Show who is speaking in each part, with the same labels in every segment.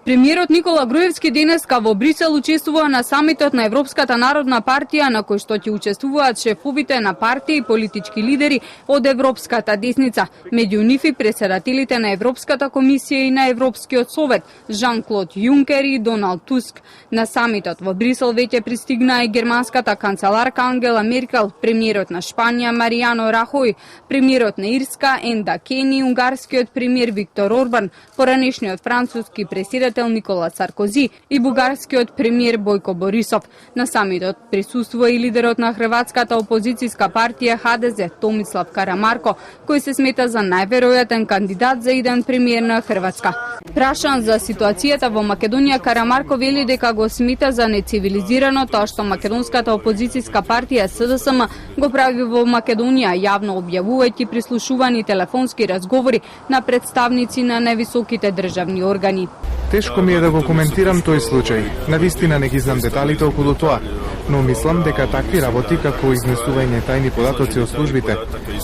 Speaker 1: Премиерот Никола Груевски денеска во Брисел учествува на самитот на Европската народна партија, на кој што ќе учествуваат шефовите на партии и политички лидери од европската десница, меѓу нив и претседателите на Европската комисија и на Европскиот совет, Жан-Клод Јункер и Доналд Туск. На самитот во Брисел веќе пристигнаа и германската канцеларка Ангела Меркел, премиерот на Шпанија Маријано Рахој, премиерот на Ирска Енда Кени, унгарскиот премиер Виктор Орбан, поранешниот француски преседател Никола Саркози и бугарскиот премиер Бојко Борисов. На самитот присуствува и лидерот на хрватската опозицијска партија ХДЗ Томислав Карамарко, кој се смета за најверојатен кандидат за иден премиер на Хрватска. Прашан за ситуацијата во Македонија, Карамарко вели дека го смета за нецивилизирано тоа што македонската опозицијска партија СДСМ го прави во Македонија, јавно објавувајќи прислушувани телефонски разговори на представници на највисоките државни органи.
Speaker 2: Тешко ми е да го коментирам тој случај. Навистина не ги знам деталите околу тоа, но мислам дека такви работи како изнесување тајни податоци од службите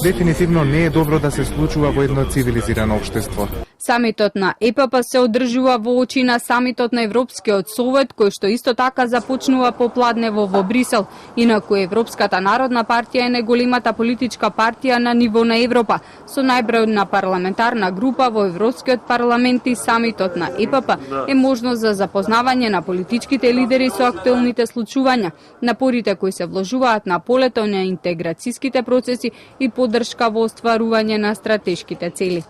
Speaker 2: дефинитивно не е добро да се случува во едно цивилизирано општество.
Speaker 1: Самитот на ЕПП се одржува во очи на самитот на Европскиот совет, кој што исто така започнува попладнево во Брисел. Инаку Европската народна партија е најголемата политичка партија на ниво на Европа, со најбројна парламентарна група во Европскиот парламент, и самитот на ЕПП е можност за запознавање на политичките лидери со актуелните случувања, напорите кои се вложуваат на полето на интеграцијските процеси и поддршка во остварување на стратешките цели.